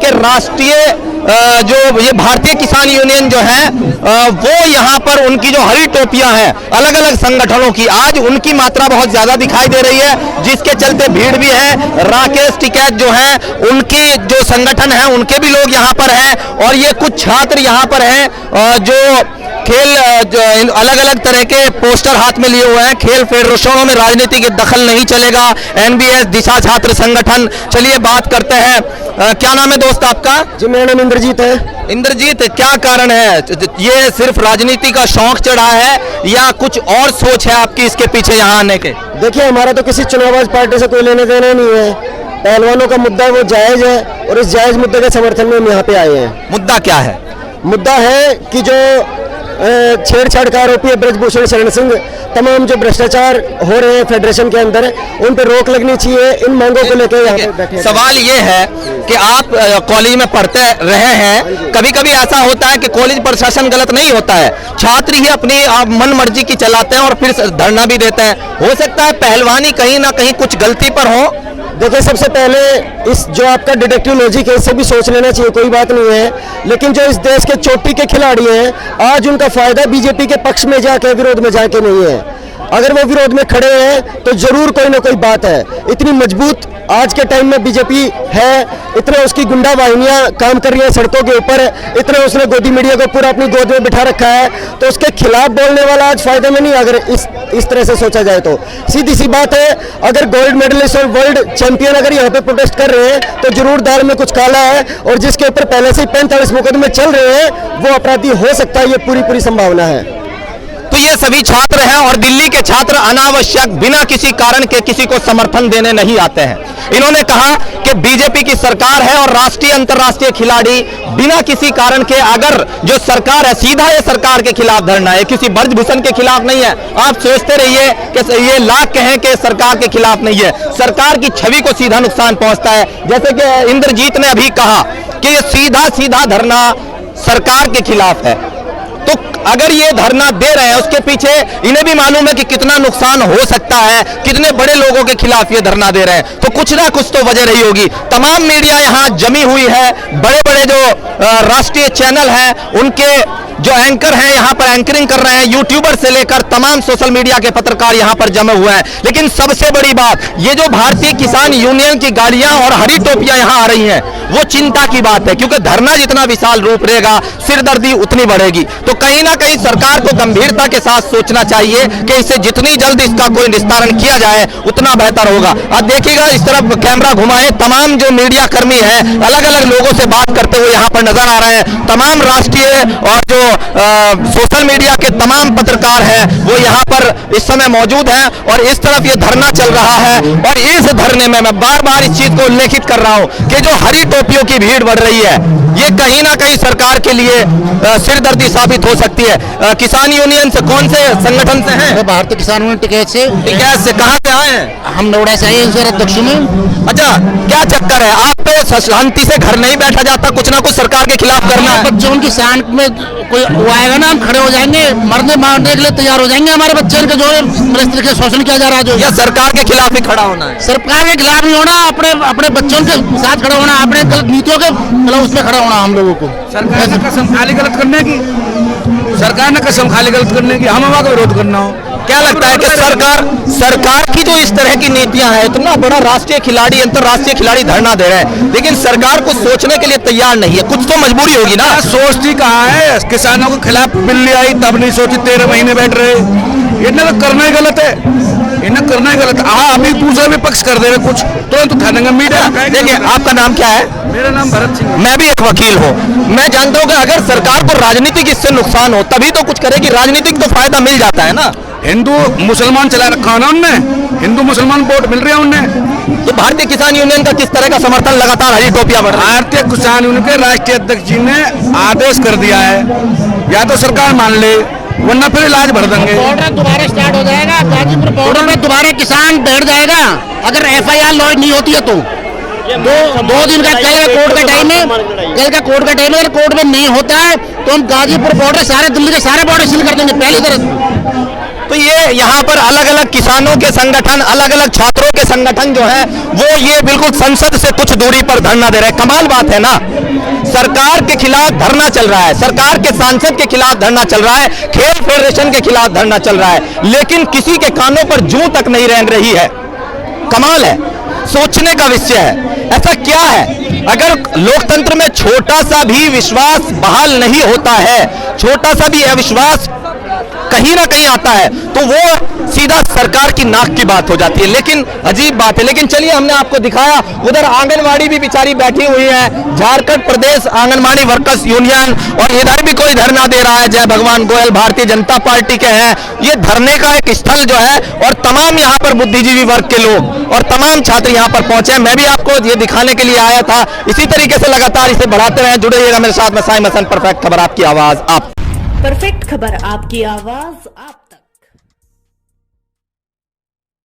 कि राष्ट्रीय जो ये भारतीय किसान यूनियन जो है वो यहाँ पर उनकी जो हरी टोपियां हैं अलग अलग संगठनों की, आज उनकी मात्रा बहुत ज्यादा दिखाई दे रही है, जिसके चलते भीड़ भी है। राकेश टिकैत जो है उनकी जो संगठन है उनके भी लोग यहाँ पर हैं, और ये कुछ छात्र यहाँ पर हैं जो खेल अलग अलग तरह के पोस्टर हाथ में लिए हुए हैं। खेल फेडरेशनों में राजनीति के दखल नहीं चलेगा, एनबीएस दिशा छात्र संगठन। चलिए बात करते हैं, क्या नाम है दोस्त आपका? जी मेरा नाम इंद्रजीत है। इंद्रजीत, क्या कारण है, ये सिर्फ राजनीति का शौक चढ़ा है या कुछ और सोच है आपकी इसके पीछे यहाँ आने के? देखिए, हमारा तो किसी चुनावाज पार्टी से कोई लेने देना नहीं है। पहलवानों का मुद्दा वो जायज है और इस जायज मुद्दे के समर्थन में हम यहाँ पे आए हैं। मुद्दा क्या है? मुद्दा है कि जो छेड़छाड़ का आरोपी है ब्रजभूषण शरण सिंह, तमाम जो भ्रष्टाचार हो रहे हैं फेडरेशन के अंदर, उन पर रोक लगनी चाहिए। इन मांगों को लेकर यहाँ पे बैठे। सवाल ये है कि आप कॉलेज में पढ़ते रहे हैं, कभी कभी ऐसा होता है कि कॉलेज प्रशासन गलत नहीं होता है, छात्र ही अपनी मन मर्जी की चलाते हैं और फिर धरना भी देते हैं। हो सकता है पहलवानी कहीं ना कहीं कुछ गलती पर हो। देखिए, सबसे पहले इस जो आपका डिडक्टिव लॉजिक है इससे भी सोच लेना चाहिए, कोई बात नहीं है। लेकिन जो इस देश के चोटी के खिलाड़ी हैं, आज उनका फायदा बीजेपी के पक्ष में जाके विरोध में जाके नहीं है। अगर वो विरोध में खड़े हैं तो जरूर कोई ना कोई बात है। इतनी मजबूत आज के टाइम में बीजेपी है, इतना उसकी गुंडा वाहिनियां काम कर रही हैं सड़कों के ऊपर, इतना उसने गोदी मीडिया को पूरा अपनी गोद में बिठा रखा है, तो उसके खिलाफ बोलने वाला आज फायदे में नहीं। अगर इस तरह से सोचा जाए तो सीधी सी बात है, अगर गोल्ड मेडलिस्ट और वर्ल्ड चैंपियन अगर यहाँ पे प्रोटेस्ट कर रहे हैं तो जरूर दाल में कुछ काला है, और जिसके ऊपर पहले से ही 45 मुकदमे चल रहे हैं वो अपराधी हो सकता है, ये पूरी संभावना है। तो ये सभी छात्र हैं और दिल्ली के छात्र अनावश्यक बिना किसी कारण के किसी को समर्थन देने नहीं आते हैं। इन्होंने कहा कि बीजेपी की सरकार है और राष्ट्रीय अंतर्राष्ट्रीय खिलाड़ी बिना किसी कारण के, अगर जो सरकार है सीधा ये सरकार के खिलाफ धरना है, किसी ब्रजभूषण के खिलाफ नहीं है। आप सोचते रहिए कि ये लाख कहें कि सरकार के खिलाफ नहीं है, सरकार की छवि को सीधा नुकसान पहुंचता है। जैसे कि इंद्रजीत ने अभी कहा कि ये सीधा धरना सरकार के खिलाफ है, तो अगर ये धरना दे रहे हैं उसके पीछे इन्हें भी मालूम है कि कितना नुकसान हो सकता है, कितने बड़े लोगों के खिलाफ ये धरना दे रहे हैं, तो कुछ ना कुछ तो वजह रही होगी। तमाम मीडिया यहाँ जमी हुई है, बड़े बड़े जो राष्ट्रीय चैनल हैं उनके जो एंकर हैं यहाँ पर एंकरिंग कर रहे हैं, यूट्यूबर से लेकर तमाम सोशल मीडिया के पत्रकार यहाँ पर जमे हुए हैं। लेकिन सबसे बड़ी बात, ये जो भारतीय किसान यूनियन की गाड़ियां और हरी टोपियां यहाँ आ रही हैं वो चिंता की बात है, क्योंकि धरना जितना विशाल रूप रहेगा सिरदर्दी उतनी बढ़ेगी। तो कहीं ना कहीं सरकार को गंभीरता के साथ सोचना चाहिए कि इसे जितनी जल्द इसका कोई निस्तारण किया जाए उतना बेहतर होगा। अब देखिएगा, इस तरफ कैमरा घुमाए, तमाम जो मीडिया कर्मी है अलग अलग लोगों से बात करते हुए यहाँ पर नजर आ रहे हैं। तमाम राष्ट्रीय और जो सोशल मीडिया के तमाम पत्रकार हैं वो यहाँ पर इस समय मौजूद हैं और इस तरफ ये धरना चल रहा है। और इस धरने में मैं बार बार इस चीज को उल्लेखित कर रहा हूँ कि जो हरी टोपियों की भीड़ बढ़ रही है ये कहीं ना कहीं सरकार के लिए सिरदर्दी साबित हो सकती है। किसान यूनियन से कौन से संगठन से हैं? भारतीय किसान यूनियन टिकैत से। टिकैत से कहाँ से आए हैं? हम नोएडा से आए हैं अध्यक्ष में। अच्छा, क्या चक्कर है? आप तो शांति से घर नहीं बैठा जाता, कुछ ना कुछ सरकार के खिलाफ करना है। बच्चों की शान में कोई वो आएगा ना, हम खड़े हो जाएंगे, मरने मारने के लिए तैयार हो जाएंगे। हमारे बच्चे के जो परिस्थिति के शोषण किया जा रहा है, जो या सरकार के खिलाफ ही खड़ा होना है? सरकार के खिलाफ नहीं होना, अपने बच्चों के साथ खड़ा होना, अपने गलत नीतियों के खिलाफ उसमें खड़ा होना हम लोगों को। सरकार ने कसम खाली गलत करने की, सरकार ने कसम खाली गलत करने की, हम हवा का विरोध करना हो। क्या लगता है कि सरकार की जो इस तरह की नीतियां हैं, इतना बड़ा राष्ट्रीय खिलाड़ी अंतरराष्ट्रीय खिलाड़ी धरना दे रहे हैं, लेकिन सरकार को सोचने के लिए तैयार नहीं है, कुछ तो मजबूरी होगी ना? सोचती कहाँ है? किसानों के खिलाफ बिल्ली आई तब नहीं सोची, 13 महीने बैठ रहे, इन्हें तो करना ही गलत है, इन्हें करना ही गलत। हाँ, अभी दूसरा भी पक्ष कर दे रहे कुछ तुरंत उठा देंगे मीडिया। देखिए, आपका नाम क्या है? मेरा नाम भरत सिंह। मैं भी एक वकील हूँ। मैं जानता हूँ कि अगर सरकार को राजनीतिक इससे नुकसान हो तभी तो कुछ करेगी, राजनीतिक तो फायदा मिल जाता है ना। हिंदू मुसलमान चला रखा है ना उनने, हिंदू मुसलमान वोट मिल रहे हैं उनने। तो भारतीय किसान यूनियन का किस तरह का समर्थन लगातार हरी टोपियां बढ़ रही है? भारतीय किसान यूनियन के राष्ट्रीय अध्यक्ष जी ने आदेश कर दिया है, या तो सरकार मान ले वरना फिर इलाज भर देंगे। बॉर्डर दोबारा स्टार्ट हो जाएगा, गाजीपुर बॉर्डर में दोबारा किसान बैठ जाएगा अगर FIR लॉन्च नहीं होती है तो। दो दिन का चलेगा कोर्ट का टाइम है, कल का कोर्ट का टाइम है। अगर कोर्ट में नहीं होता है तो हम गाजीपुर बॉर्डर, सारे दिल्ली के सारे बॉर्डर सील कर देंगे पहली तरह। तो ये यहाँ पर अलग अलग किसानों के संगठन, अलग अलग छात्रों के संगठन जो है वो ये बिल्कुल संसद से कुछ दूरी पर धरना दे रहे हैं। कमाल बात है ना, सरकार के खिलाफ धरना चल रहा है, सरकार के सांसद के खिलाफ धरना चल रहा है, खेल फेडरेशन के खिलाफ धरना चल रहा है, लेकिन किसी के कानों पर जूं तक नहीं रेंग रही है। कमाल है, सोचने का विषय है। ऐसा क्या है, अगर लोकतंत्र में छोटा सा भी विश्वास बहाल नहीं होता है, छोटा सा भी अविश्वास कहीं ना कहीं आता है, तो वो सीधा सरकार की नाक की बात हो जाती है। लेकिन अजीब बात है। लेकिन चलिए, हमने आपको दिखाया, उधर आंगनवाड़ी भी बेचारी बैठी हुई है, झारखंड प्रदेश आंगनवाड़ी वर्कर्स यूनियन, और इधर भी कोई धरना दे रहा है, जय भगवान गोयल भारतीय जनता पार्टी के हैं। ये धरने का एक स्थल जो है, और तमाम यहाँ पर बुद्धिजीवी वर्ग के लोग और तमाम छात्र यहाँ पर पहुंचे हैं। मैं भी आपको ये दिखाने के लिए आया था। इसी तरीके से लगातार इसे बढ़ाते रहें, जुड़े रहिएगा मेरे साथ। मैं साइम हसन, परफेक्ट खबर आपकी आवाज आप। परफेक्ट खबर आपकी आवाज आप।